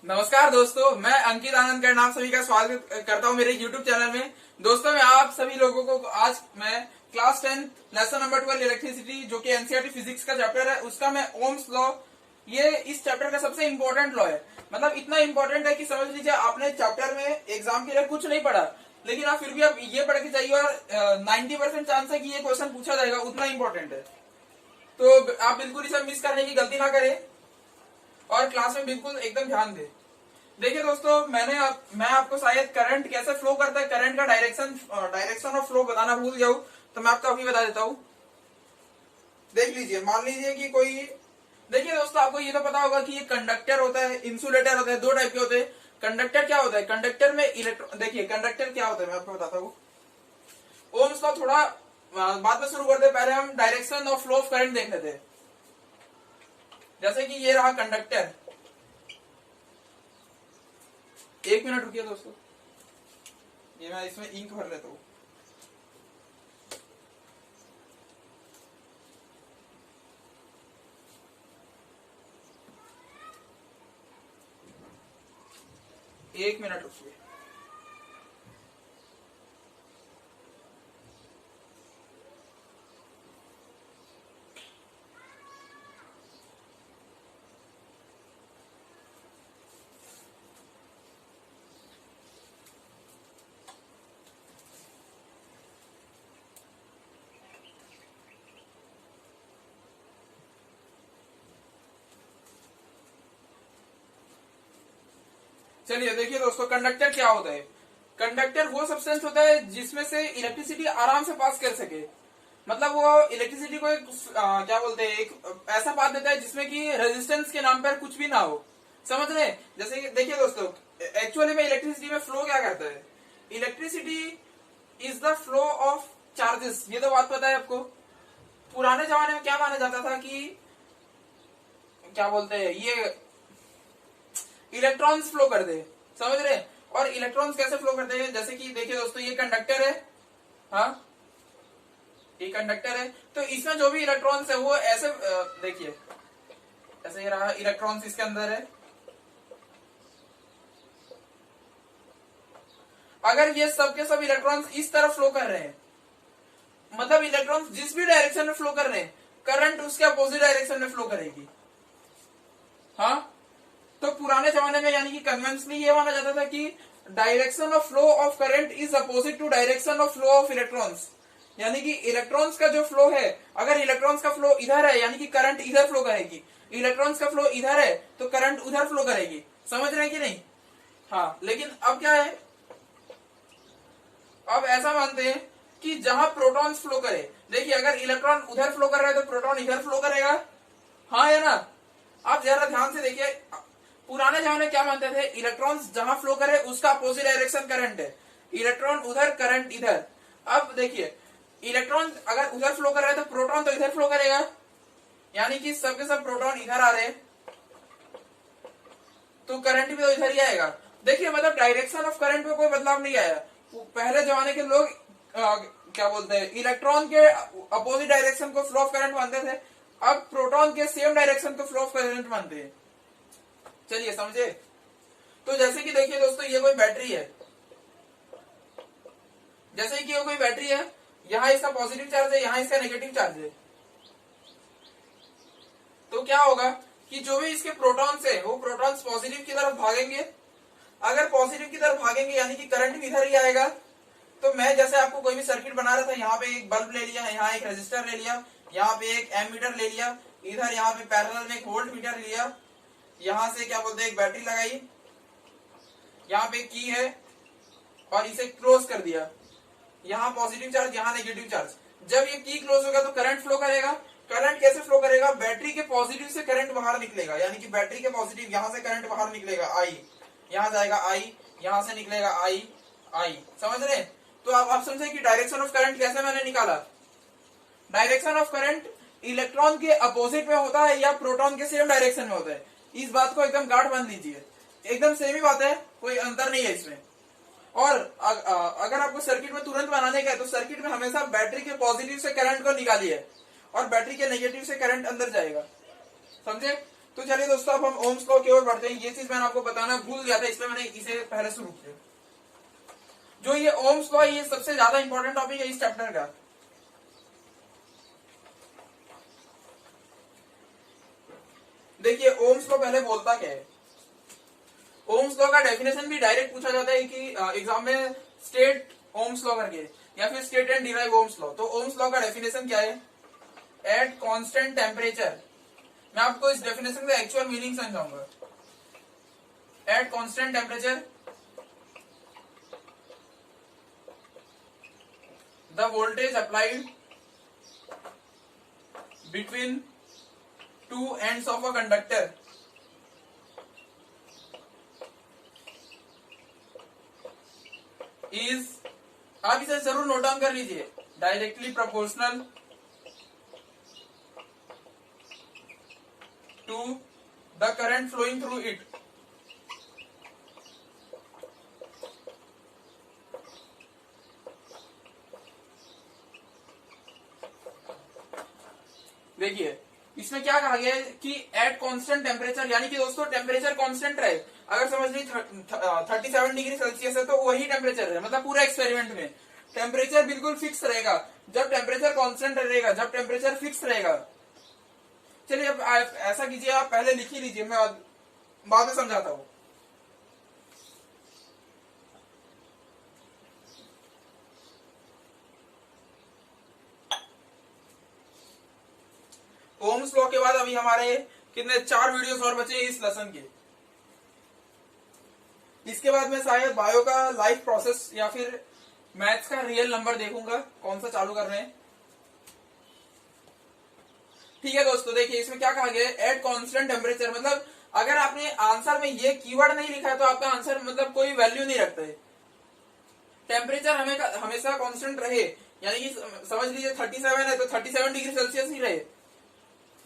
नमस्कार दोस्तों, मैं अंकित आनंद करना आप सभी का स्वागत करता हूं मेरे YouTube चैनल में। दोस्तों, मैं आप सभी लोगों को आज मैं क्लास 10 लेसन नंबर 12 इलेक्ट्रिसिटी जो कि एनसीईआरटी फिजिक्स का चैप्टर है उसका मैं ओम्स लॉ, ये इस चैप्टर का सबसे इंपॉर्टेंट लॉ है। मतलब इतना इंपॉर्टेंट है कि समझ लीजिए आपने चैप्टर में एग्जाम के लिए कुछ नहीं पढ़ा, लेकिन आप फिर भी आप ये पढ़ के जाइए और 90% चांस है कि ये क्वेश्चन पूछा जाएगा, उतना इंपॉर्टेंट है। तो आप बिल्कुल इसे मिस करने की गलती ना करें और क्लास में बिल्कुल एकदम ध्यान दें। देखिए दोस्तों, मैं आपको शायद करंट कैसे फ्लो करता है, करंट का डायरेक्शन ऑफ फ्लो बताना भूल जाऊं, तो मैं आपको अभी बता देता हूं। देख लीजिए, मान लीजिए कि कोई, देखिए दोस्तों, आपको ये तो पता होगा कि ये कंडक्टर होता है, इंसुलेटर होता है, दो टाइप के होते हैं। कंडक्टर क्या होता है, कंडक्टर में इलेक्ट्रॉन, देखिए कंडक्टर क्या होता है मैं आपको बताता हूँ। ओम्स लॉ थोड़ा बाद में शुरू करते, पहले हम direction of flow of current देख लेते हैं। जैसे कि ये रहा कंडक्टर, एक मिनट रुकिए दोस्तों, ये मैं इसमें इंक भर लेता हूं। एक मिनट रुकिए। चलिए देखिए दोस्तों, कंडक्टर क्या होता है। कंडक्टर वो सब्सटेंस होता है जिसमें से इलेक्ट्रिसिटी आराम से पास कर सके। मतलब वो इलेक्ट्रिसिटी को एक क्या बोलते हैं, एक ऐसा पाथ देता है जिसमें कि रेजिस्टेंस के नाम पर कुछ भी ना हो। समझ रहे हैं? जैसे कि देखिए दोस्तों, एक्चुअली में इलेक्ट्रिसिटी में फ्लो क्या करता है। Electricity is the flow of charges, ये तो बात पता है आपको। पुराने जमाने में क्या माना जाता था कि क्या बोलते हैं, ये इलेक्ट्रॉन्स फ्लो कर दे। समझ रहे? और इलेक्ट्रॉन्स कैसे फ्लो करते हैं, जैसे कि देखिए दोस्तों, ये कंडक्टर है, हाँ ये कंडक्टर है, तो इसमें जो भी इलेक्ट्रॉन्स है वो ऐसे देखिए, ऐसे ही रहा, इलेक्ट्रॉन्स इसके अंदर है। अगर ये सब के सब इलेक्ट्रॉन्स इस तरफ फ्लो कर रहे हैं, मतलब इलेक्ट्रॉन्स जिस भी डायरेक्शन में फ्लो कर रहे हैं, करंट उसके अपोजिट डायरेक्शन में फ्लो करेगी। हाँ, तो पुराने जमाने में यानी कि कन्वेंशनली ये माना जाता था कि direction of flow of current is opposite to direction of flow of electrons. यानी कि इलेक्ट्रॉन्स का जो फ्लो है, अगर इलेक्ट्रॉन्स का फ्लो इधर है यानी कि करंट इधर फ्लो करेगी, इलेक्ट्रॉन्स का फ्लो इधर है तो करंट उधर फ्लो करेगी। समझ रहे हैं कि नहीं? हाँ, लेकिन अब क्या है, अब ऐसा मानते हैं कि जहां प्रोटॉन्स फ्लो करे, देखिए अगर इलेक्ट्रॉन उधर फ्लो कर रहा है तो प्रोटॉन इधर फ्लो करेगा। हाँ या ना? आप जरा ध्यान से देखिए, पुराने जमाने क्या मानते थे, इलेक्ट्रॉन्स जहां फ्लो करे उसका अपोजिट डायरेक्शन करंट है, इलेक्ट्रॉन उधर करंट इधर। अब देखिए, इलेक्ट्रॉन अगर उधर फ्लो कर रहा है तो प्रोटॉन तो इधर फ्लो करेगा, यानी कि सबके सब प्रोटॉन इधर आ रहे हैं तो करंट भी तो इधर ही आएगा। देखिए, मतलब डायरेक्शन ऑफ करंट में कोई बदलाव नहीं आया। पहले जमाने के लोग क्या बोलते हैं, इलेक्ट्रॉन के अपोजिट डायरेक्शन को फ्लो ऑफ करंट मानते थे, अब प्रोटॉन के सेम डायरेक्शन को फ्लो ऑफ करंट मानते हैं। चलिए समझे? तो जैसे कि देखिए दोस्तों, ये कोई बैटरी है, जैसे कि ये कोई बैटरी है, यहां इसका पॉजिटिव चार्ज है, यहां इसका नेगेटिव चार्ज है। तो क्या होगा कि जो भी इसके प्रोटॉन्स है वो प्रोटॉन्स पॉजिटिव की तरफ भागेंगे। अगर पॉजिटिव की तरफ भागेंगे यानी कि करंट भी इधर ही आएगा। तो मैं जैसे आपको कोई भी सर्किट बना रहा था, यहाँ पे एक बल्ब ले लिया, यहाँ एक रेजिस्टर ले लिया, यहाँ पे एक एमीटर ले लिया, इधर यहाँ पे पैरेलल में एक वोल्ट मीटर लिया, यहां से क्या बोलते हैं एक बैटरी लगाई, यहाँ पे की है और इसे क्लोज कर दिया, यहाँ पॉजिटिव चार्ज यहाँ नेगेटिव चार्ज। जब ये की क्लोज होगा तो करंट फ्लो करेगा। करंट कैसे फ्लो करेगा, बैटरी के पॉजिटिव से करंट बाहर निकलेगा, यानी कि बैटरी के पॉजिटिव यहां से करंट बाहर निकलेगा आई, यहां जाएगा आई, यहां से निकलेगा आई आई। समझ रहे? तो आप समझे कि डायरेक्शन ऑफ करंट कैसे मैंने निकाला। डायरेक्शन ऑफ करंट इलेक्ट्रॉन के अपोजिट में होता है या प्रोटॉन के सेम डायरेक्शन में होता है। इस बात को एकदम गांठ बांध लीजिए, एकदम सेम ही बात है, कोई अंतर नहीं है इसमें। और अगर आपको सर्किट में तुरंत बनाने का है तो सर्किट में हमेशा बैटरी के पॉजिटिव से करंट को निकालिए और बैटरी के नेगेटिव से करंट अंदर जाएगा। समझे? तो चलिए दोस्तों, अब हम ओम्स लॉ की ओर बढ़ते हैं। ये चीज मैंने आपको बताना भूल गया था, इसलिए मैंने इसे पहले शुरू किया। जो ये ओम्स लॉ, ये सबसे ज्यादा इंपॉर्टेंट टॉपिक है इस चैप्टर का। देखिए ओम्स लॉ पहले बोलता क्या है। ओम्स लॉ का डेफिनेशन भी डायरेक्ट पूछा जाता है कि एग्जाम में स्टेट ओम्स लॉ करके, या फिर state and derive Ohm's law. तो ओम्स लॉ का डेफिनेशन क्या है? एट कांस्टेंट टेम्परेचर, मैं आपको इस डेफिनेशन का एक्चुअल मीनिंग समझाऊंगा। At constant temperature the voltage applied between two ends of a conductor is, आप इसे जरूर नोट डाउन कर लीजिए, directly proportional to the current flowing through it. देखिए इसमें क्या कहा गया है कि एट कांस्टेंट टेम्परेचर, यानी कि दोस्तों टेम्परेचर कांस्टेंट रहे। अगर समझ लीजिए 37 डिग्री सेल्सियस है तो वही टेम्परेचर है, मतलब पूरा एक्सपेरिमेंट में टेम्परेचर बिल्कुल फिक्स रहेगा। जब टेम्परेचर कांस्टेंट रहेगा, जब टेम्परेचर फिक्स रहेगा। चलिए अब ऐसा कीजिए, आप पहले लिख ही लीजिए, मैं बाद में समझाता हूं। ओम्स लॉ के बाद अभी हमारे कितने 4 वीडियोस और बचे इस लेसन के। इसके बाद मैं शायद बायो का लाइफ प्रोसेस या फिर मैथ्स का रियल नंबर देखूंगा, कौन सा चालू कर रहे हैं। ठीक है दोस्तों, देखिए इसमें क्या कहा गया है, एट कांस्टेंट टेम्परेचर, मतलब अगर आपने आंसर में ये कीवर्ड नहीं लिखा है तो आपका आंसर मतलब कोई वैल्यू नहीं रखता है। टेम्परेचर हमेशा कांस्टेंट रहे, यानी कि समझ लीजिए 37 है तो 37 डिग्री सेल्सियस ही रहे।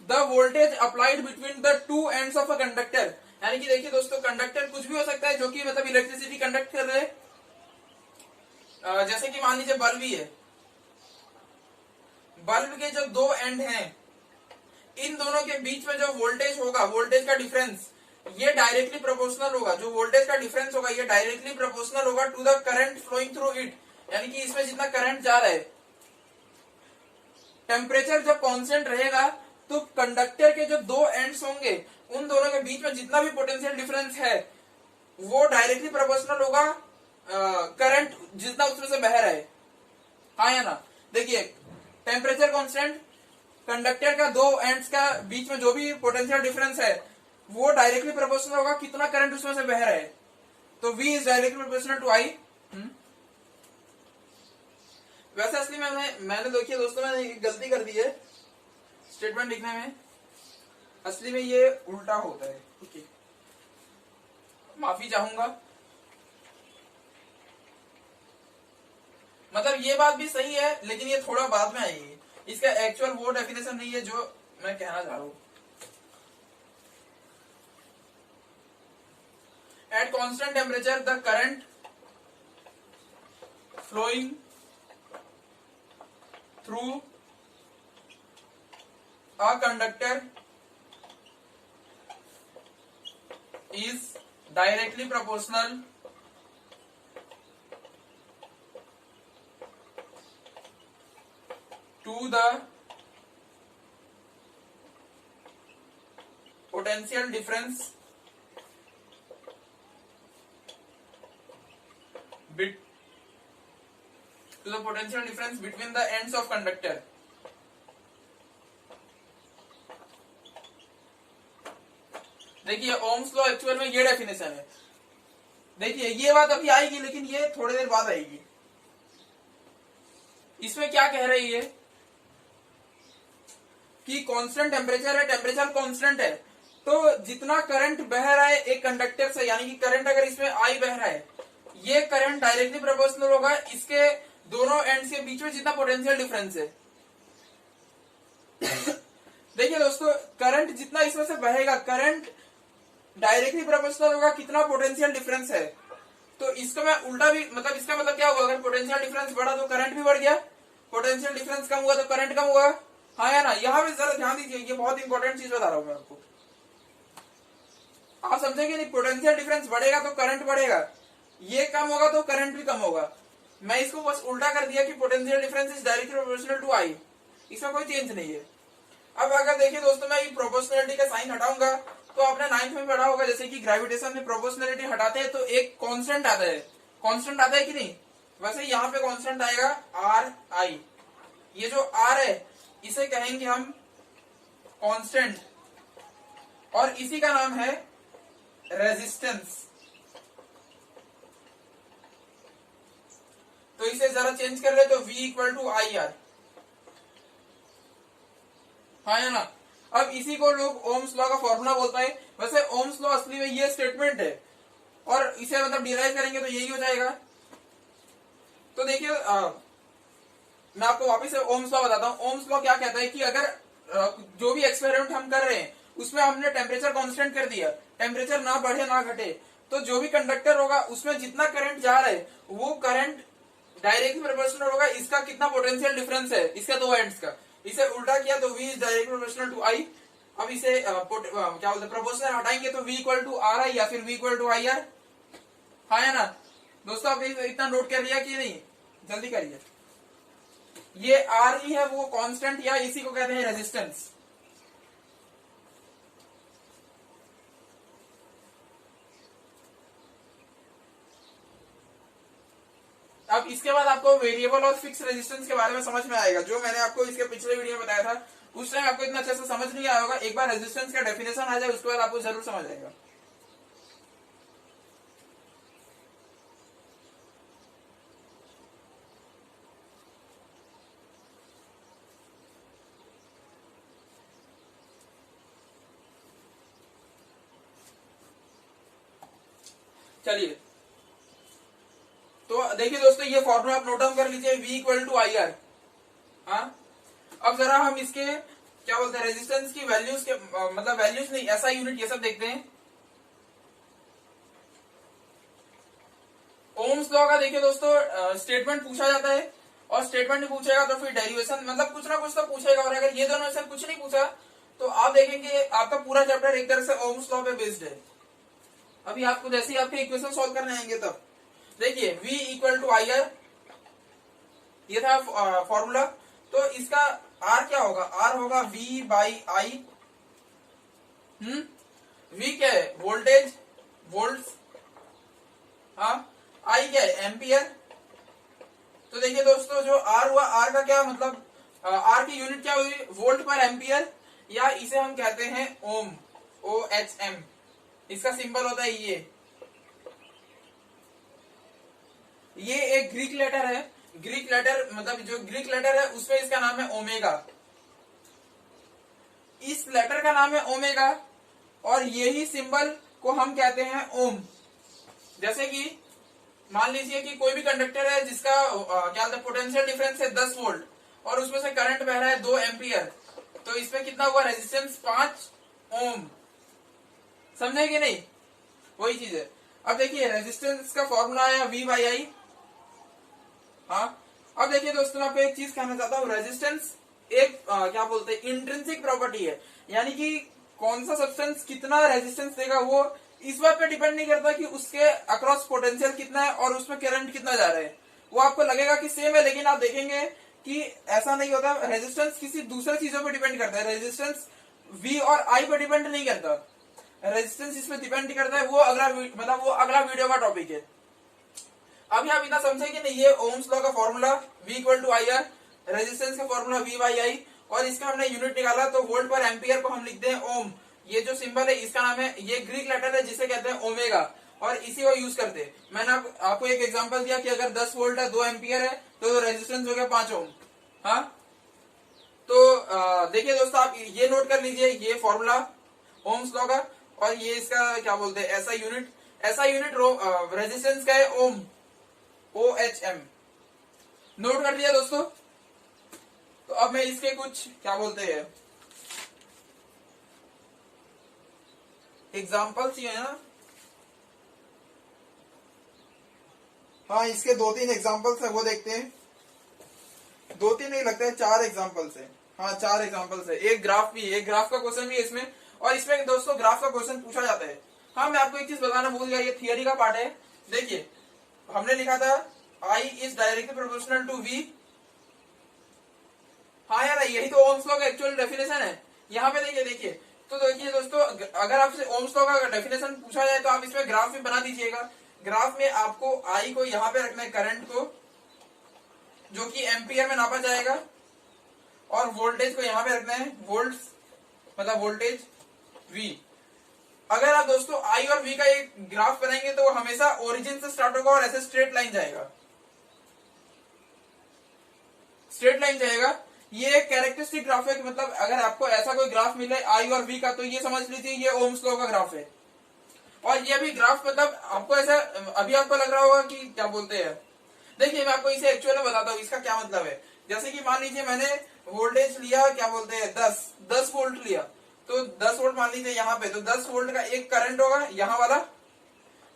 The voltage applied between the two ends of a conductor, यानी कि देखिए दोस्तों कंडक्टर कुछ भी हो सकता है जो कि मतलब इलेक्ट्रिसिटी कंडक्ट कर रहे। जैसे कि मान लीजिए बल्ब ही है, बल्ब के जो 2 एंड हैं, इन दोनों के बीच में जो वोल्टेज होगा, वोल्टेज का डिफरेंस, ये डायरेक्टली प्रोपोर्शनल होगा। जो वोल्टेज का डिफरेंस होगा ये डायरेक्टली प्रोपोर्शनल होगा to the current flowing through it, यानी कि इसमें जितना करंट जा रहा है। टेम्परेचर जब कांस्टेंट रहेगा तो कंडक्टर के जो 2 एंड्स होंगे, उन दोनों के बीच में जितना भी पोटेंशियल डिफरेंस है वो डायरेक्टली प्रोपोर्शनल होगा करंट जितना उसमें से बह रहा है। हाँ या ना? देखिए टेम्परेचर कांस्टेंट, कंडक्टर का 2 एंड्स का बीच में जो भी पोटेंशियल डिफरेंस है वो डायरेक्टली प्रोपोर्शनल होगा कितना करंट उसमें से बह रहा है। तो V is directly proportional to I। वैसे असली में मैंने देखिए दोस्तों, मैंने गलती कर दी है स्टेटमेंट लिखने में। असली में ये उल्टा होता है, ठीक है, माफी चाहूंगा। मतलब ये बात भी सही है लेकिन ये थोड़ा बाद में आएगी, इसका एक्चुअल वो डेफिनेशन नहीं है जो मैं कहना चाह रहा हूं। At constant temperature the current flowing through a conductor is directly proportional to the potential difference between the ends of conductor। देखिए ओम्स लॉ एक्चुअल में ये डेफिनेशन है। देखिए ये बात अभी आएगी लेकिन ये थोड़ी देर बाद आएगी। इसमें क्या कह रही है कि कांस्टेंट टेम्परेचर है, टेम्परेचर कांस्टेंट है, तो जितना करंट बह रहा है एक कंडक्टर से, यानी कि करंट अगर इसमें I बह रहा है, ये करंट डायरेक्टली प्रोपोर्शनल होगा इसके दोनों एंड्स के बीच में जितना पोटेंशियल डिफरेंस है। देखिए दोस्तों करंट जितना इसमें से बहेगा, करंट डायरेक्टली प्रोपोर्शनल होगा कितना पोटेंशियल डिफरेंस है। तो इसका मैं उल्टा भी, मतलब इसका मतलब क्या होगा, अगर पोटेंशियल डिफरेंस बढ़ा तो करंट भी बढ़ गया, पोटेंशियल डिफरेंस कम हुआ तो करंट कम हुआ। हाँ या ना? यहाँ पे जरा ध्यान दीजिए, ये बहुत इंपॉर्टेंट चीज बता रहा हूँ मैं आपको। आप समझेंगे नहीं, पोटेंशियल डिफरेंस बढ़ेगा तो करंट बढ़ेगा, ये कम होगा तो करंट भी कम होगा। मैं इसको बस उल्टा कर दिया कि potential difference is directly proportional to I, इसमें कोई चेंज नहीं है। अब अगर देखिए दोस्तों, मैं ये प्रोपोर्शनलिटी का साइन हटाऊंगा तो आपने 9th में पढ़ा होगा, जैसे कि ग्रेविटेशन में प्रोपोर्शनलिटी हटाते हैं तो एक कांस्टेंट आता है, कांस्टेंट आता है कि नहीं, वैसे यहाँ पे कांस्टेंट आएगा आर आई। ये जो आर है इसे कहेंगे हम कांस्टेंट, और इसी का नाम है रेजिस्टेंस। तो इसे जरा चेंज कर ले तो V equal to I R, हाँ या ना। अब इसी को लोग ओम्स लॉ का फॉर्मूला बोलता है। वैसे ओम्स लॉ असली में ये स्टेटमेंट है, और इसे मतलब डिराइव करेंगे तो यही हो जाएगा। तो देखिए मैं आपको वापस से ओम्स लॉ बताता हूँ। ओम्स लॉ क्या कहता है कि अगर जो भी एक्सपेरिमेंट हम कर रहे हैं उसमें हमने टेम्परेचर कांस्टेंट कर दिया, टेम्परेचर ना बढ़े ना घटे, तो जो भी कंडक्टर होगा उसमें जितना करंट जा रहा है वो करंट डायरेक्टली प्रोपोर्शनल होगा इसका कितना पोटेंशियल डिफरेंस है इसके दो एंड्स का। इसे उल्टा किया तो V is directly proportional to I. अब इसे क्या बोलते हैं, प्रोपोर्शनल हटाएंगे तो V equal to R I या फिर V equal to I R, हाँ है ना। दोस्तों आप इतना नोट कर लिया कि नहीं, जल्दी करिए। ये आर ही है वो कांस्टेंट, या इसी को कहते हैं रेजिस्टेंस। अब इसके बाद आपको वेरिएबल और फिक्स रेजिस्टेंस के बारे में समझ में आएगा, जो मैंने आपको इसके पिछले वीडियो में बताया था। उस टाइम आपको इतना अच्छे से समझ नहीं आया होगा, एक बार रेजिस्टेंस का डेफिनेशन आ जाए उसके बाद आपको जरूर समझ आएगा। चलिए तो देखिए दोस्तों, ये फॉर्मूला आप नोट डाउन कर लीजिए, V equal to I R. हाँ, अब जरा हम इसके क्या बोलते हैं रेजिस्टेंस की वैल्यूज के मतलब वैल्यूज नहीं, ऐसा यूनिट ये सब देखते हैं। ओम्स लॉ का देखिए दोस्तों, स्टेटमेंट पूछा जाता है, और स्टेटमेंट नहीं पूछेगा तो फिर डेरिवेशन, मतलब कुछ ना कुछ तो पूछेगा। और अगर ये दोनों में से कुछ नहीं पूछा तो आप देखेंगे आपका पूरा चैप्टर एक तरह से ओम्स लॉ पे बेस्ड है। अभी आपको जैसे ही आपके इक्वेशन सॉल्व करने आएंगे तब देखिए V equal to I R, ये था फॉर्मूला। तो इसका R क्या होगा, R होगा V बाई आई। V क्या है, वोल्टेज, वोल्ट्स, हाँ। I क्या है, एम्पियर। तो देखिए दोस्तों, जो R हुआ, R का क्या मतलब, R की यूनिट क्या हुई, वोल्ट पर एम्पियर, या इसे हम कहते हैं ओम, OHM। इसका सिंबल होता है ये एक ग्रीक लेटर है। ग्रीक लेटर मतलब जो ग्रीक लेटर है उसमें इसका नाम है ओमेगा। इस लेटर का नाम है ओमेगा, और यही सिंबल को हम कहते हैं ओम। जैसे कि मान लीजिए कि कोई भी कंडक्टर है जिसका क्या बोलते हैं पोटेंशियल डिफरेंस है 10 वोल्ट, और उसमें से करंट बह रहा है 2 एम्पियर, तो इसमें कितना हुआ, रेजिस्टेंस 5 ओम। समझे कि नहीं, वही चीज है। अब देखिए रेजिस्टेंस का फॉर्मूला आया V बाई आई। हाँ, अब देखिए दोस्तों, मैं आपको एक चीज कहना चाहता हूँ, रेजिस्टेंस एक क्या बोलते हैं इंट्रिंसिक प्रॉपर्टी है, यानी कि कौन सा सब्सटेंस कितना रेजिस्टेंस देगा वो इस बात पे डिपेंड नहीं करता कि उसके अक्रॉस पोटेंशियल कितना है और उसमें करंट कितना जा रहा है। वो आपको लगेगा कि सेम है, लेकिन आप देखेंगे कि ऐसा नहीं होता। रेजिस्टेंस किसी दूसरे चीजों पर डिपेंड करता है, रेजिस्टेंस V और I पर डिपेंड नहीं करता। रेजिस्टेंस इसमें डिपेंड करता है, वो अगला मतलब वो अगला वीडियो का टॉपिक है। अभी आप इतना समझे कि नहीं, ये ओम्स लॉ का formula V equal to I R, resistance का फॉर्मूला V बाई आई, और इसका हमने यूनिट निकाला तो वोल्ट पर एम्पियर को हम लिखते हैं ओम। ये जो सिंबल है इसका नाम है, ये ग्रीक लेटर है जिसे कहते हैं ओमेगा, और इसी को यूज करते हैं। मैंने आपको एक एग्जांपल दिया कि अगर 10 वोल्ट है 2 एम्पियर है तो रेजिस्टेंस हो गया 5 ओम। हाँ, तो देखिए दोस्तों, आप ये नोट कर लीजिए, ये फॉर्मूला ओम्स लॉ का, और ये इसका क्या बोलते हैं ऐसा यूनिट रेजिस्टेंस का है ओम, OHM। नोट कर लिया दोस्तों। तो अब मैं इसके कुछ क्या बोलते हैं एग्जाम्पल्स ही है ना, हाँ इसके 2-3 एग्जाम्पल्स है वो देखते हैं। 2-3 नहीं लगता है, 4 एग्जाम्पल्स है। हाँ 4 एग्जाम्पल्स है, एक ग्राफ भी है, एक ग्राफ का क्वेश्चन भी है इसमें। और इसमें दोस्तों ग्राफ का क्वेश्चन पूछा जाता है, हाँ, मैं आपको एक चीज बताना भूल गया, ये थियरी का पार्ट है। देखिए, हमने लिखा था I is directly proportional to V। हाँ यार, यही तो ओम्स लॉ का एक्चुअल डेफिनेशन है। यहाँ पे देखिए, तो देखिए दोस्तों, अगर आपसे ओम्स लॉ का डेफिनेशन पूछा जाए तो आप इसमें ग्राफ भी बना दीजिएगा। ग्राफ में आपको I को यहाँ पे रखना है, करंट को, जो कि एम्पियर में नापा जाएगा, और वोल्टेज को यहाँ पे रखना है, वोल्ट्स, मतलब वोल्टेज V। अगर आप दोस्तों I और V का एक ग्राफ बनाएंगे तो वो हमेशा ओरिजिन से स्टार्ट होगा और ऐसे स्ट्रेट लाइन जाएगा, स्ट्रेट लाइन जाएगा। ये एक कैरेक्टरिस्टिक ग्राफ है, मतलब अगर आपको ऐसा कोई ग्राफ मिले I और V का, तो ये समझ लीजिए ये ओम्स लॉ का ग्राफ है। और ये भी ग्राफ, मतलब आपको ऐसा, अभी आपको लग रहा होगा कि क्या बोलते हैं, देखिए मैं आपको इसे एक्चुअल में बताता हूँ इसका क्या मतलब है। जैसे कि मान लीजिए मैंने वोल्टेज लिया, क्या बोलते हैं, 10 वोल्ट लिया, तो 10 वोल्ट मान लीजिए यहाँ पे, तो 10 वोल्ट का एक करंट होगा यहाँ वाला।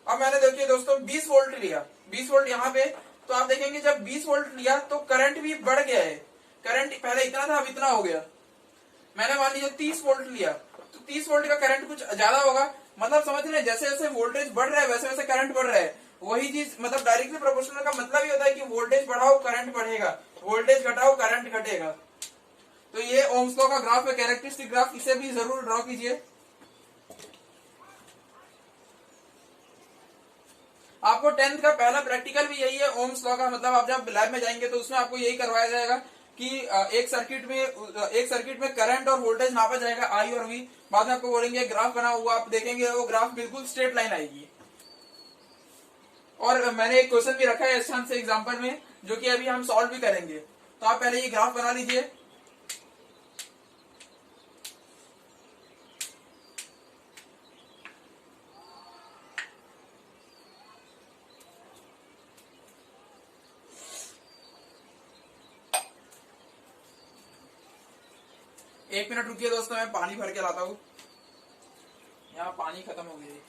अब मैंने देखिए दोस्तों 20 वोल्ट लिया, 20 वोल्ट यहाँ पे, तो आप देखेंगे जब 20 वोल्ट लिया तो करंट भी बढ़ गया है। करंट पहले इतना था, अब इतना हो गया। मैंने मान लीजिए 30 वोल्ट लिया, तो 30 वोल्ट का करंट कुछ ज्यादा होगा। मतलब समझ रहे हैं, जैसे जैसे वोल्टेज बढ़ रहा है वैसे वैसे करंट बढ़ रहा है। वही चीज, मतलब डायरेक्टली प्रोपोर्शनल का मतलब ही होता है कि वोल्टेज बढ़ाओ करंट बढ़ेगा, वोल्टेज घटाओ करंट घटेगा। तो ये ओम्स लॉ का ग्राफ है, कैरेक्टरिस्टिक ग्राफ, इसे भी जरूर ड्रॉ कीजिए। आपको 10th का पहला प्रैक्टिकल भी यही है ओम्स लॉ का, मतलब आप जब लैब में जाएंगे तो उसमें आपको यही करवाया जाएगा कि एक सर्किट में करंट और वोल्टेज नापा जाएगा I और V। बाद में आपको बोलेंगे ग्राफ बना हुआ, आप देखेंगे वो ग्राफ बिल्कुल स्ट्रेट लाइन आएगी। और मैंने एक क्वेश्चन भी रखा है इस से एग्जाम्पल में, जो कि अभी हम सॉल्व भी करेंगे। तो आप पहले ये ग्राफ बना लीजिए। एक मिनट रुकिए दोस्तों, मैं पानी भर के लाता हूँ, यहाँ पानी खत्म हो गई।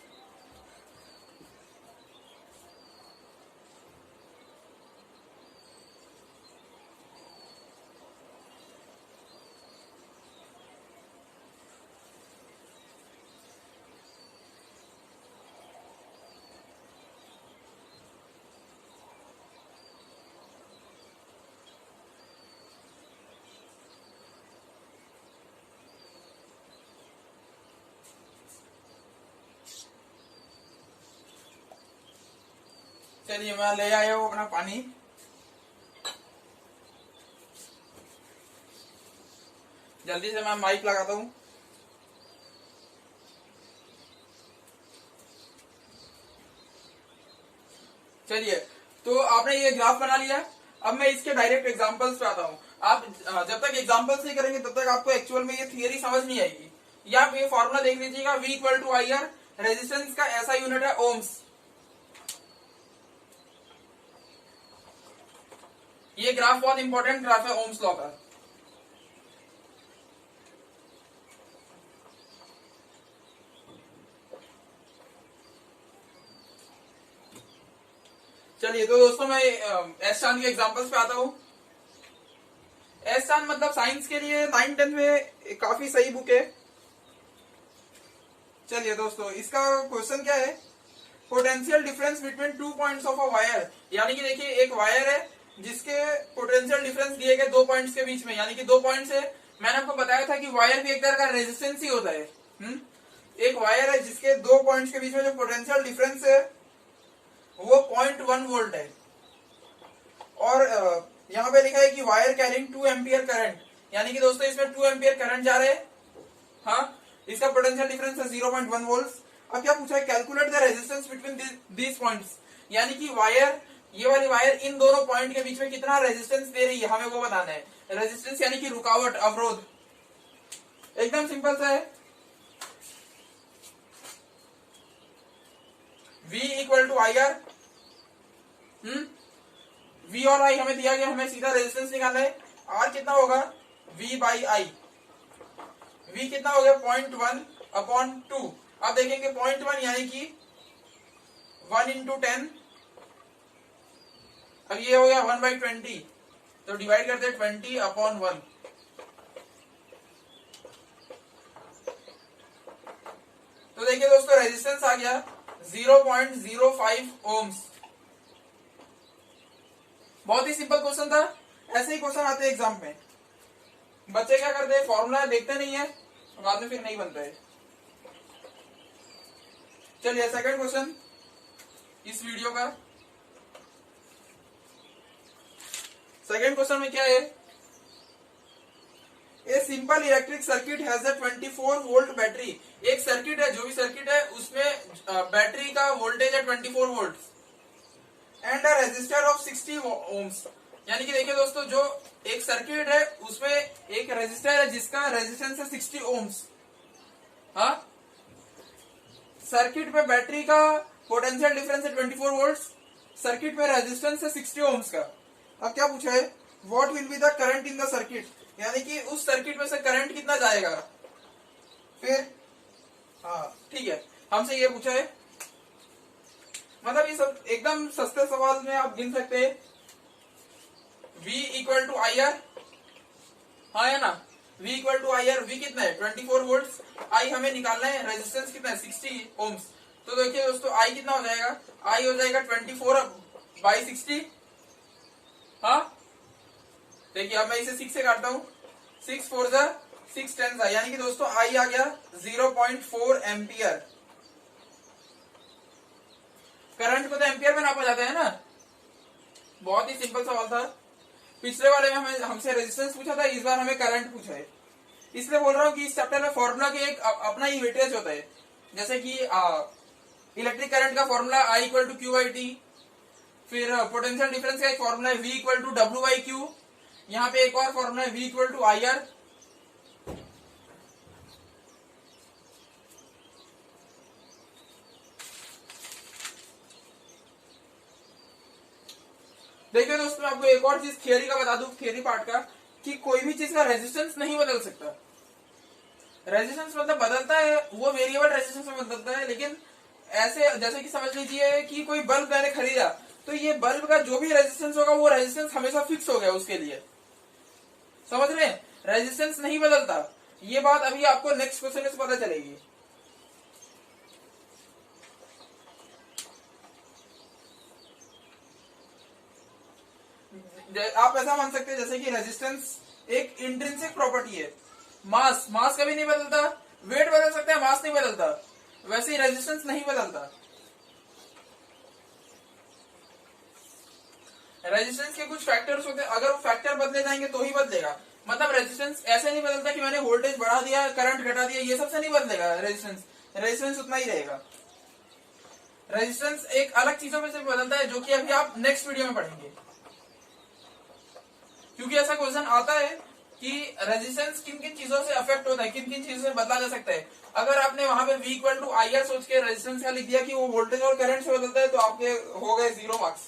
चलिए मैं ले आया हूँ अपना पानी। जल्दी से मैं माइक लगाता हूँ। चलिए, तो आपने ये ग्राफ बना लिया। अब मैं इसके डायरेक्ट एग्जांपल्स पे आता हूँ। आप जब तक एग्जांपल्स नहीं करेंगे तब तक आपको एक्चुअल में ये थियरी समझ नहीं आएगी। या आप ये फॉर्मूला देख लीजिएगा, V equal to I R, resistance का ऐसा यूनिट है ओम्स। ये ग्राफ बहुत इंपॉर्टेंट ग्राफ है ओम्स लॉ का। चलिए, तो दोस्तों मैं एस चांद के एग्जांपल्स पे आता हूँ। एस चांद मतलब साइंस के लिए 9-10 में काफी सही बुक है। चलिए दोस्तों, इसका क्वेश्चन क्या है, potential difference between 2 points of a wire. यानी कि देखिए एक वायर है जिसके पोटेंशियल डिफरेंस दिए गए 2 पॉइंट्स के बीच में, यानी कि 2 पॉइंट्स है। मैंने आपको बताया था कि वायर भी एक तरह का रेजिस्टेंस ही होता है। एक वायर है जिसके 2 पॉइंट्स के बीच में जो पोटेंशियल डिफरेंस है वो 0.1 वोल्ट है। और यहाँ पे लिखा है कि वायर कैरिंग 2 एम्पियर करंट, यानी कि दोस्तों इसमें 2 एम्पियर करंट जा रहे हैं। हाँ, इसका पोटेंशियल डिफरेंस है 0.1 वोल्ट। अब क्या पूछा है, calculate the resistance between these points, यानी कि वायर, ये वाली वायर इन दोनों पॉइंट के बीच में कितना रेजिस्टेंस दे रही है, हमें वो बताना है। रेजिस्टेंस यानी कि रुकावट, अवरोध। एकदम सिंपल सा है, V equal to I R. V और I हमें दिया गया, हमें सीधा रेजिस्टेंस निकालना है। R कितना होगा, V बाई आई। V कितना हो गया, 0.1/2। अब देखेंगे 0.1 यानी कि 1 इंटू 10। अब ये हो गया 1/20, तो डिवाइड करते हैं 20/1। तो देखिए दोस्तों दोस्तों रेजिस्टेंस आ गया 0.05 ओम्स। बहुत ही सिंपल क्वेश्चन था। ऐसे ही क्वेश्चन आते हैं एग्जाम में। बच्चे क्या करते हैं, फॉर्मूला देखते नहीं है, बाद में फिर नहीं बनता है। चलिए सेकंड क्वेश्चन इस वीडियो का। सेकंड क्वेश्चन में क्या है, a simple electric circuit has a 24 volt battery. एक सर्किट है, जो भी सर्किट है उसमें बैटरी का वोल्टेज है 24 volt and a resistor of 60 ohms. यानी कि देखिए दोस्तों, जो एक सर्किट है उसमें एक रेजिस्टर है जिसका रेजिस्टेंस है 60 ओम्स। हाँ, सर्किट में बैटरी का पोटेंशियल डिफरेंस है 24 वोल्ट, सर्किट में रेजिस्टेंस है 60 ओम्स का। अब क्या पूछा है, what will be the current in the circuit, यानी कि उस सर्किट में से करंट कितना जाएगा। फिर हाँ ठीक है, हमसे ये पूछा है। मतलब ये सब एकदम सस्ते सवाल में आप गिन सकते हैं। V equal to I R, हाँ है ना, V equal to I R. V कितना है 24 वोल्ट, I हमें निकालना है, रेजिस्टेंस कितना है 60 ओम्स। तो देखिए दोस्तों I कितना हो जाएगा, I हो जाएगा 24/60। हाँ देखिए, अब मैं इसे 6 से काटता हूँ, 6 4 जा 6 10 जा, यानी कि दोस्तों I आ गया 0.4 एम्पियर। करंट को तो एम्पियर में नापा जाता है ना। बहुत ही सिंपल सवाल था। पिछले वाले में हमें हमसे रेजिस्टेंस पूछा था, इस बार हमें करंट पूछा है। इसलिए बोल रहा हूँ कि इस चैप्टर में फॉर्मूला के एक अपना ही वेटेज होता है। जैसे कि इलेक्ट्रिक करंट का formula I equal to Q by T, फिर पोटेंशियल डिफरेंस का एक फॉर्मूला है V equal to W by Q. यहाँ पे एक और फॉर्मूला है V equal to I R. देखिए दोस्तों, मैं आपको एक और चीज थियरी का बता दूं, थियरी पार्ट का, कि कोई भी चीज का रेजिस्टेंस नहीं बदल सकता। रेजिस्टेंस मतलब बदलता है, वो वेरिएबल रेजिस्टेंस में बदलता है, लेकिन ऐसे जैसे कि समझ लीजिए कि कोई बल्ब मैंने खरीदा, तो ये बल्ब का जो भी रेजिस्टेंस होगा वो रेजिस्टेंस हमेशा फिक्स हो गया उसके लिए। समझ रहे हैं, रेजिस्टेंस नहीं बदलता। ये बात अभी आपको नेक्स्ट क्वेश्चन में पता चलेगी। आप ऐसा मान सकते हैं जैसे कि रेजिस्टेंस एक इंट्रिंसिक प्रॉपर्टी है। मास कभी नहीं बदलता, वेट बदल सकता है, मास नहीं बदलता। वैसे ही रेजिस्टेंस नहीं बदलता। रेजिस्टेंस के कुछ फैक्टर्स होते हैं, अगर वो फैक्टर बदले जाएंगे तो ही बदलेगा। मतलब रेजिस्टेंस ऐसे नहीं बदलता कि मैंने वोल्टेज बढ़ा दिया, करंट घटा दिया, ये सबसे नहीं बदलेगा। रेजिस्टेंस उतना ही रहेगा। रेजिस्टेंस एक अलग चीजों में से बदलता है, जो कि अभी आप नेक्स्ट वीडियो में पढ़ेंगे। क्योंकि ऐसा क्वेश्चन आता है कि रेजिस्टेंस किन किन चीजों से अफेक्ट होता है, किन किन चीजों से बदला जा सकता है। अगर आपने वहां पे V equal to I R सोच के रेजिस्टेंस का लिख दिया कि वो वोल्टेज और करंट से बदलता है, तो आपके हो गए 0 मार्क्स।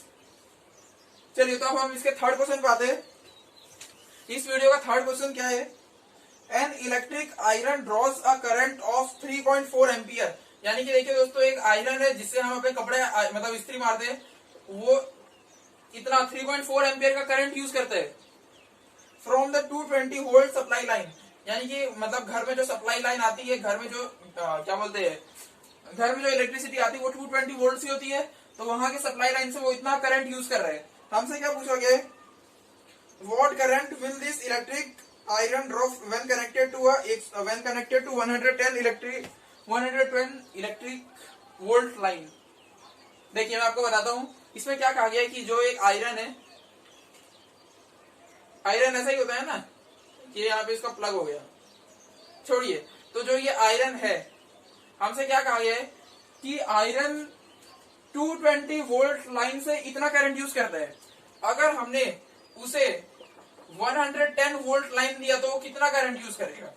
चलिए, तो अब हम इसके थर्ड क्वेश्चन पे आते हैं। इस वीडियो का थर्ड क्वेश्चन क्या है, an electric iron draws a current of 3.4 ampere. यानी कि देखिए दोस्तों, एक आयरन है जिससे हम अपने कपड़े मतलब इस्त्री मारते हैं, वो इतना 3.4 एम्पियर का करंट यूज करते हैं from the 220 volt supply line. यानी कि मतलब घर में जो सप्लाई लाइन आती है, घर में जो क्या बोलते हैं, घर में जो इलेक्ट्रिसिटी आती है वो 220 वोल्ट की होती है। तो वहां के सप्लाई लाइन से वो इतना करंट यूज कर रहे हैं। हमसे क्या पूछोगे, what current will this electric iron draw when connected to 110 electric volt line. देखिए, मैं आपको बताता हूं इसमें क्या कहा गया है कि जो एक आयरन है, आयरन ऐसा ही होता है ना कि यहाँ पे इसका प्लग हो गया, छोड़िए। तो जो ये आयरन है, हमसे क्या कहा गया है कि आयरन 220 वोल्ट लाइन से इतना करंट यूज करता है। अगर हमने उसे 110 वोल्ट लाइन दिया तो वो कितना करंट यूज करेगा।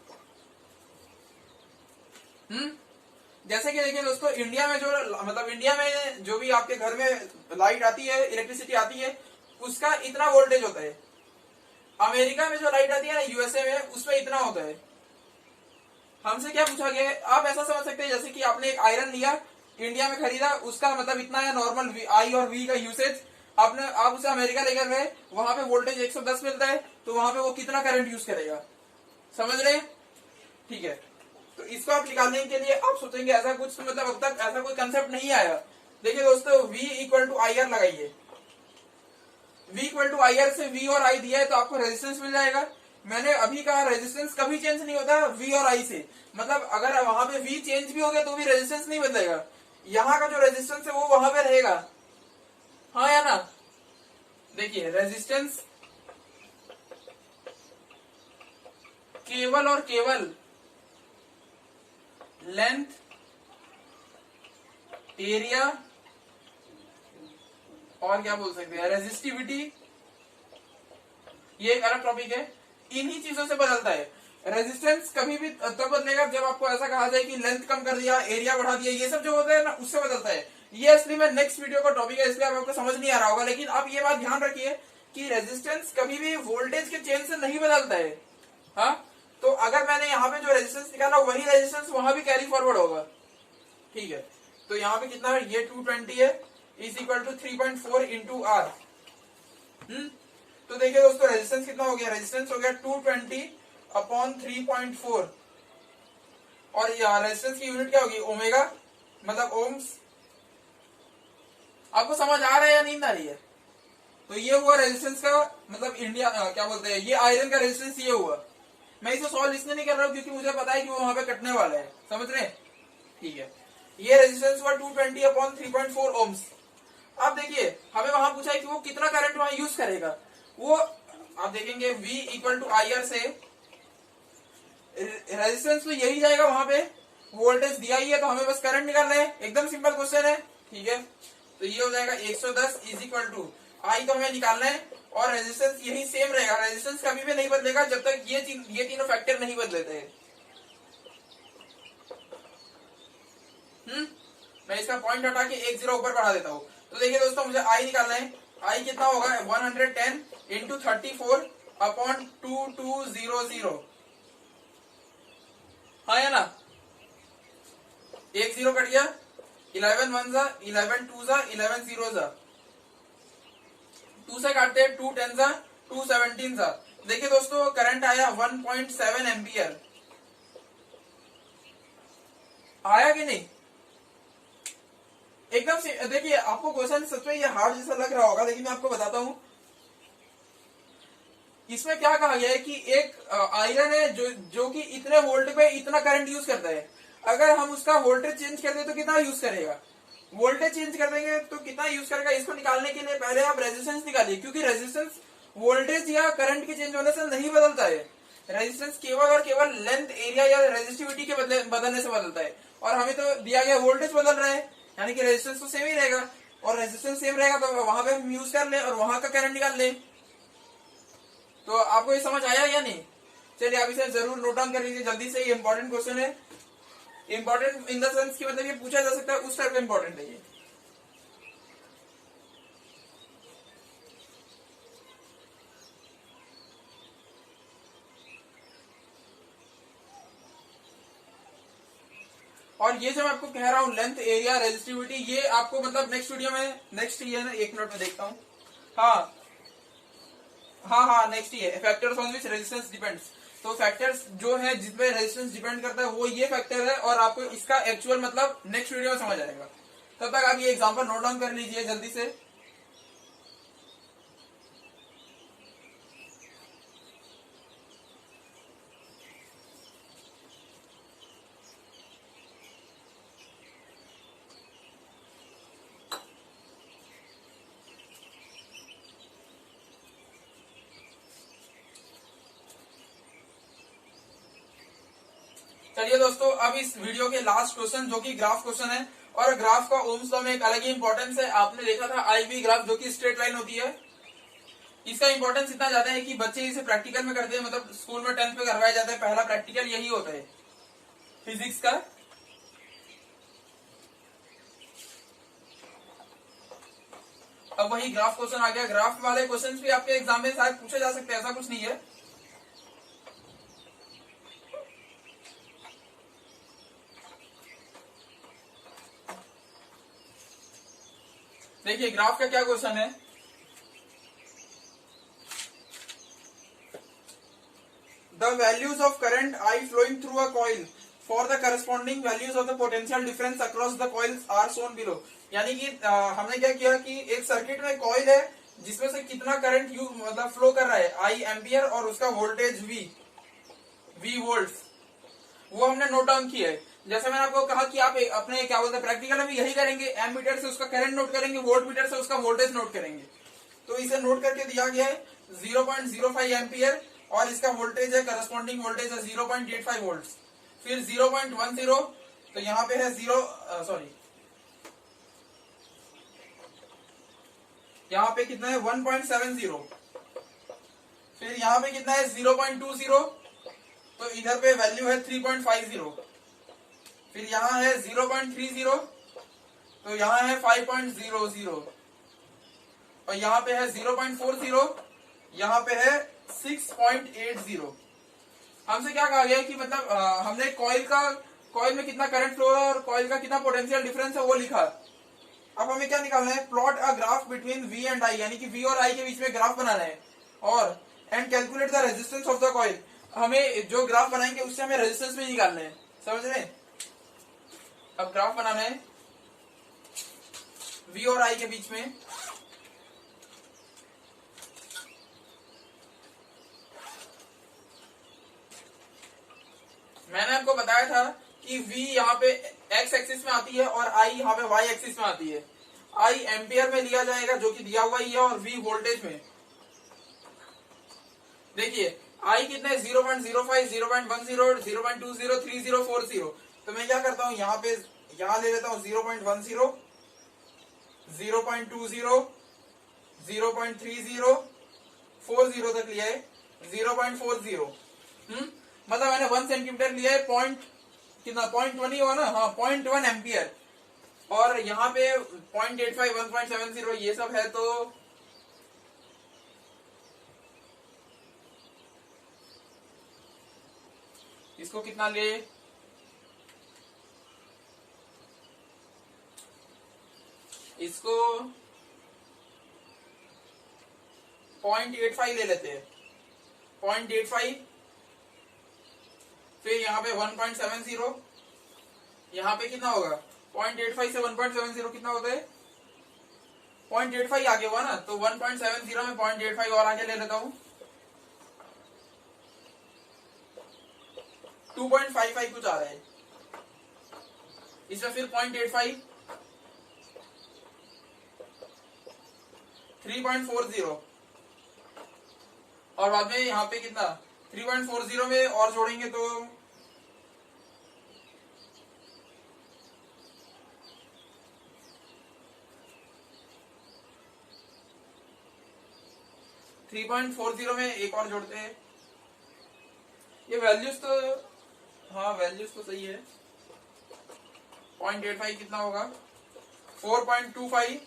जैसे कि देखिए दोस्तों, इंडिया में जो भी आपके घर में लाइट आती है, इलेक्ट्रिसिटी आती है, उसका इतना वोल्टेज होता है। अमेरिका में जो लाइट आती है ना, यूएसए में, उसमें इतना होता है। हमसे क्या पूछा गया है, आप ऐसा समझ सकते हैं जैसे कि आपने एक आयरन लिया, इंडिया में खरीदा, उसका मतलब इतना है नॉर्मल आई और वी का यूसेज। आप उसे अमेरिका लेकर गए, वहां पे वोल्टेज 110 मिलता है, तो वहां पे वो कितना करंट यूज करेगा। समझ रहे हैं, ठीक है। तो इसको आप निकालने के लिए आप सोचेंगे ऐसा कुछ, तो मतलब अब तक ऐसा कोई कंसेप्ट नहीं आया। देखिए दोस्तों, V equal to I R लगाइए। V equal to I R से V और I दिया है तो आपको रेजिस्टेंस मिल जाएगा। मैंने अभी कहा रेजिस्टेंस कभी चेंज नहीं होता V और I से, मतलब अगर वहां पे V चेंज भी हो गया तो भी रेजिस्टेंस नहीं बदलेगा। यहाँ का जो रेजिस्टेंस है वो वहां पे रहेगा, हाँ या ना। देखिए रेजिस्टेंस केवल और केवल लेंथ, एरिया और क्या बोल सकते हैं रेजिस्टिविटी, ये एक अलग टॉपिक है, इन्हीं चीजों से बदलता है। रेजिस्टेंस कभी भी तब बदलेगा जब आपको ऐसा कहा जाए कि लेंथ कम कर दिया, एरिया बढ़ा दिया, ये सब जो होता है ना उससे बदलता है। ये असली में नेक्स्ट वीडियो का टॉपिक है, इसलिए आपको समझ नहीं आ रहा होगा, लेकिन आप ये बात ध्यान रखिए कि रेजिस्टेंस कभी भी वोल्टेज के चेंज से नहीं बदलता है। हाँ, तो अगर मैंने यहाँ पे जो रेजिस्टेंस निकाला वही रेजिस्टेंस वहां भी कैरी फॉरवर्ड होगा, ठीक है। तो यहाँ पे कितना है, ये 220 है, is equal to 3.4 into R. तो देखिए दोस्तों रेजिस्टेंस कितना हो गया, रेजिस्टेंस हो गया 220 अपॉन 3.4, और रेजिस्टेंस की यूनिट क्या होगी, ओमेगा, मतलब ओम्स। आपको समझ आ रहा है या नींद आ रही है? तो ये हुआ रेजिस्टेंस का मतलब इंडिया क्या बोलते हैं, ये आयरन का रेजिस्टेंस ये हुआ। मैं इसे सॉल्व इसलिए नहीं कर रहा हूँ क्योंकि मुझे पता है कि वो वहां पे कटने वाला है, समझ रहे हैं, ठीक है। ये रेजिस्टेंस हुआ 220 अपॉन 3.4 ओम्स। अब देखिए हमें वहां पूछा है कि वो कितना करंट वहां यूज करेगा, वो आप देखेंगे V equal to I R से रेजिस्टेंस तो यही जाएगा, वहां पे वोल्टेज दिया ही है तो हमें बस करंट निकालना है, एकदम सिंपल क्वेश्चन है, ठीक है। तो ये हो जाएगा 110 इज इक्वल टू आई तो हमें निकालना है, और रेजिस्टेंस यही सेम रहेगा, रेजिस्टेंस कभी भी नहीं बदलेगा जब तक ये तीनों फैक्टर नहीं बदलेते हैं। मैं इसका पॉइंट हटा के 1 0 ऊपर बढ़ा देता हूँ। तो देखिए दोस्तों मुझे आई निकालना है, आई कितना होगा 110 इंटू 34 अपॉन 2200, हाँ या ना। 1 0 कट गया, 11 1 जा, 11 2 जा, 11 0 जा, 2 से काटते हैं 2 10 जा, 2 17 जा। देखिए दोस्तों करंट आया 1.7 एम्पियर, आया कि नहीं, एकदम से। देखिए आपको क्वेश्चन सच में ये हार्ड जैसा लग रहा होगा, लेकिन मैं आपको बताता हूं इसमें क्या कहा गया है कि एक आयरन है जो कि इतने वोल्ट पे इतना करंट यूज करता है, अगर हम उसका वोल्टेज चेंज कर दे तो कितना यूज करेगा, वोल्टेज चेंज कर देंगे तो कितना यूज करेगा। इसको निकालने के लिए पहले आप रेजिस्टेंस निकालिए, क्योंकि रेजिस्टेंस वोल्टेज या करंट के चेंज होने से नहीं बदलता है, रेजिस्टेंस केवल और केवल लेंथ, एरिया या रेजिस्टिविटी के बदलने से बदलता है। और हमें तो दिया गया वोल्टेज बदल रहा है, यानी कि रेजिस्टेंस तो सेम ही रहेगा, और रेजिस्टेंस सेम रहेगा तो वहां पे हम यूज कर ले और वहां का करंट निकाल ले। तो आपको ये समझ आया या नहीं? चलिए आप इसे जरूर नोट डाउन कर लीजिए जल्दी से, ये इंपॉर्टेंट क्वेश्चन है, इंपॉर्टेंट इन द सेंस की मतलब ये पूछा जा सकता है उस टाइप का इंपॉर्टेंट है ये। और ये जो मैं आपको कह रहा हूँ लेंथ, एरिया, रेजिस्टिविटी, ये आपको मतलब नेक्स्ट वीडियो में, नेक्स्ट ये ना 1 मिनट में देखता हूँ, हाँ हाँ नेक्स्ट ये factors on which resistance depends. तो फैक्टर्स जो है जिसपे रेजिस्टेंस डिपेंड करता है वो ये फैक्टर है, और आपको इसका एक्चुअल मतलब नेक्स्ट वीडियो में समझ आएगा। तब तक आप ये एग्जांपल नोट डाउन कर लीजिए जल्दी से। चलिए दोस्तों अब इस वीडियो के लास्ट क्वेश्चन जो कि ग्राफ क्वेश्चन है, और ग्राफ का ओम्स लॉ में एक अलग ही इंपॉर्टेंस है। आपने देखा था IV ग्राफ जो कि स्ट्रेट लाइन होती है, इसका इंपॉर्टेंस इतना ज्यादा है कि बच्चे इसे प्रैक्टिकल में करते हैं, मतलब स्कूल में 10th में करवाया जाता है, पहला प्रैक्टिकल यही होता है फिजिक्स का। अब वही ग्राफ क्वेश्चन आ गया, ग्राफ वाले क्वेश्चन भी आपके एग्जाम में शायद पूछे जा सकते हैं, ऐसा कुछ नहीं है। देखिए ग्राफ का क्या क्वेश्चन है, the values of current I flowing through a coil for the corresponding values of the potential difference across the coils are shown below. यानी कि हमने क्या किया कि एक सर्किट में कॉइल है जिसमें से कितना करंट यू मतलब फ्लो कर रहा है आई एम्पियर और उसका वोल्टेज वी वोल्ट, वो हमने नोट डाउन किया है। जैसे मैंने आपको कहा कि आप अपने क्या बोलते हैं प्रैक्टिकल में भी यही करेंगे, एम मीटर से उसका करंट नोट करेंगे, वोल्ट मीटर से उसका वोल्टेज नोट करेंगे। तो इसे नोट करके दिया गया है 0.05 एम्पियर और इसका वोल्टेज है करस्पॉन्डिंग वोल्टेज है 0.85 वोल्ट। फिर 0.10 तो यहाँ पे है यहाँ पे कितना है 1.70। फिर यहाँ पे कितना है 0.20 तो इधर पे वैल्यू है 3.50। फिर यहाँ है 0.30 तो यहाँ है 5.00 और यहाँ पे है 0.40, यहाँ पे है 6.80। हमसे क्या कहा गया कि मतलब हमने कॉइल में कितना करंट फ्लो है और कॉइल का कितना पोटेंशियल डिफरेंस है वो लिखा। अब हमें क्या निकालना है, plot a graph between V and I, यानी कि वी और आई के बीच में ग्राफ बनाना है और and calculate the resistance of the coil. हमें जो ग्राफ बनाएंगे उससे हमें रेजिस्टेंस भी निकालना है, समझ रहे हैं। अब ग्राफ बनाना है वी और आई के बीच में। मैंने आपको बताया था कि V यहाँ पे x एक्सिस में आती है और I यहाँ पे y एक्सिस में आती है। I एम्पियर में लिया जाएगा जो कि दिया हुआ ही है और V वोल्टेज में। देखिए I कितने 0.05, 0.10, 0.20, 30, 40। तो मैं क्या करता हूँ यहाँ ले लेता हूँ 0.10, 0.20, 0.30, 40 तक लिया है 0.40। मतलब मैंने 1 सेंटीमीटर लिया है कितना 0.20 होगा ना, हाँ 0.1 एम्पियर। और यहाँ पे 0.85, 1.70 ये सब है। तो इसको कितना ले, इसको 0.85 ले लेते हैं, 0.85। फिर यहाँ पे 1.70, यहाँ पे कितना होगा 0.85 से 1.70 कितना होता है 0.85 आगे हुआ ना, तो 1.70 में 0.85 और आगे ले लेता हूँ 2.55 कुछ आ रहा है इसमें। फिर 0.85, 3.40 और बाद में यहाँ पे कितना 3.40 में और जोड़ेंगे तो 3.40 में एक और जोड़ते हैं। ये वैल्यूज तो हाँ वैल्यूज तो सही है। 0.85 कितना होगा 4.25,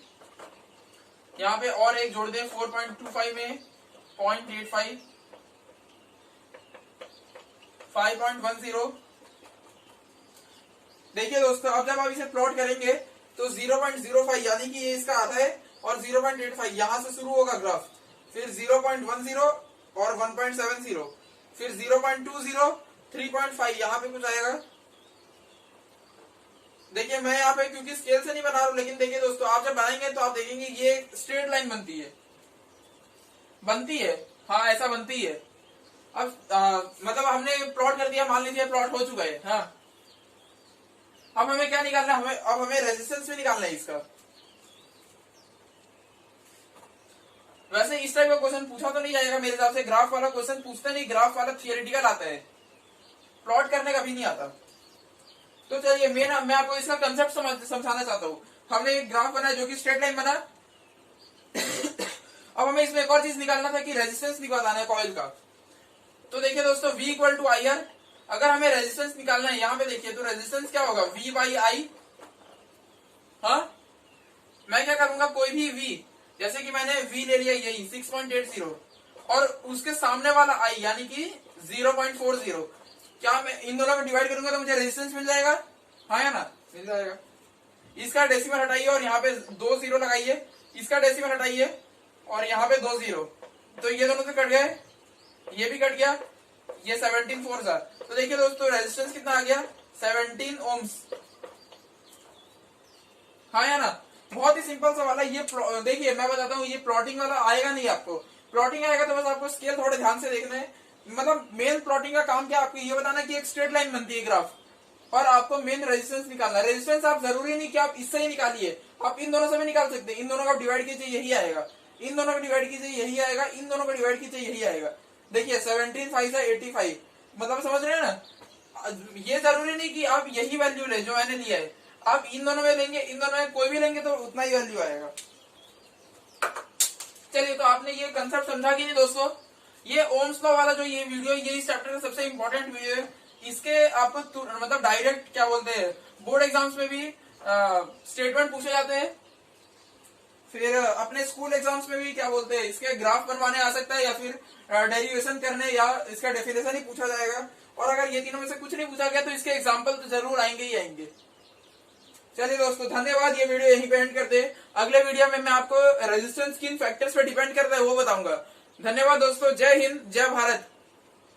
यहाँ पे और एक जोड़ दें 4.25 में 0.85, 5.10। देखिए दोस्तों अब जब आप इसे प्लॉट करेंगे तो 0.05 यानी कि ये इसका आधा है और 0.85 यहां से शुरू होगा ग्राफ, फिर 0.10 और 1.70, फिर 0.20, 3.5 यहाँ पे कुछ आएगा। देखिए मैं यहाँ पे क्योंकि स्केल से नहीं बना रहा हूं, लेकिन देखिए दोस्तों आप जब बनाएंगे तो आप देखेंगे ये स्ट्रेट लाइन बनती है। हाँ ऐसा बनती है। अब मतलब हमने प्लॉट कर दिया, मान लीजिए प्लॉट हो चुका है। हाँ अब हमें क्या निकालना है, अब हमें रेजिस्टेंस भी निकालना है इसका। वैसे इस टाइप का क्वेश्चन पूछा तो नहीं जाएगा मेरे हिसाब से, ग्राफ वाला क्वेश्चन पूछते नहीं, ग्राफ वाला थियोरेटिकल आता है, प्लॉट करने का भी नहीं आता। तो चलिए मैं आपको इसका कंसेप्ट समझाना चाहता हूँ। हमने एक ग्राफ बनाया जो कि स्ट्रेट लाइन बना। अब हमें इसमें एक और चीज निकालना था कि रेजिस्टेंस निकालना है कॉइल का। तो देखिए दोस्तों V equal to I R, अगर हमें रेजिस्टेंस निकालना है यहाँ पे देखिए तो रेजिस्टेंस क्या होगा V बाई आई। हाँ मैं क्या करूंगा कोई भी V, जैसे कि मैंने V ले लिया यही 6.80 और उसके सामने वाला I यानी कि 0.40, क्या मैं इन दोनों को डिवाइड करूंगा तो मुझे रेजिस्टेंस मिल जाएगा। हाँ या ना, मिल जाएगा। इसका डेसिमल हटाइए और यहाँ पे 2 0 लगाइए, इसका डेसिमल हटाइए और यहाँ पे 2 0, तो ये दोनों तो कट गए, ये भी कट गया, ये 17 4 था। तो देखिए दोस्तों रेजिस्टेंस कितना आ गया 17 ओम्स। हाँ या ना, बहुत ही सिंपल सा वाला। ये देखिए मैं बताता हूँ, ये प्लॉटिंग वाला आएगा नहीं आपको। प्लॉटिंग आएगा तो बस आपको स्केल थोड़े ध्यान से देखना है। मतलब मेन प्लॉटिंग का काम क्या, आपको ये बताना कि एक स्ट्रेट लाइन बनती है ग्राफ, और आपको मेन रेजिस्टेंस निकालना है। रेजिस्टेंस आप जरूरी नहीं कि आप इससे ही निकालिए, आप इन दोनों से भी निकाल सकते हैं। इन दोनों का डिवाइड कीजिए यही आएगा, इन दोनों का डिवाइड कीजिए यही आएगा, इन दोनों का डिवाइड कीजिए यही आएगा। देखिए 17 5 से 85, मतलब समझ रहे हैं ना। ये जरूरी नहीं कि आप यही वैल्यू ले जो मैंने लिया है, आप इन दोनों में लेंगे, इन दोनों में कोई भी लेंगे तो उतना ही वैल्यू आएगा। चलिए, तो आपने ये कंसेप्ट समझा कि नहीं दोस्तों। ये ओम्स लॉ वाला जो ये वीडियो, ये इस चैप्टर का सबसे इंपॉर्टेंट वीडियो है। इसके आपको मतलब डायरेक्ट क्या बोलते हैं, बोर्ड एग्जाम्स में भी स्टेटमेंट पूछे जाते हैं, फिर अपने स्कूल एग्जाम्स में भी क्या बोलते हैं, इसके ग्राफ बनवाने आ सकता है, या फिर डेरिवेशन करने, या इसका डेफिनेशन ही पूछा जाएगा। और अगर ये तीनों में से कुछ नहीं पूछा गया तो इसके एग्जाम्पल तो जरूर आएंगे ही आएंगे। चलिए दोस्तों, धन्यवाद। ये वीडियो यहीं पे एंड करते हैं। अगले वीडियो में मैं आपको रेजिस्टेंस किन फैक्टर्स पे डिपेंड करता है वो बताऊंगा। धन्यवाद दोस्तों। जय हिंद, जय भारत।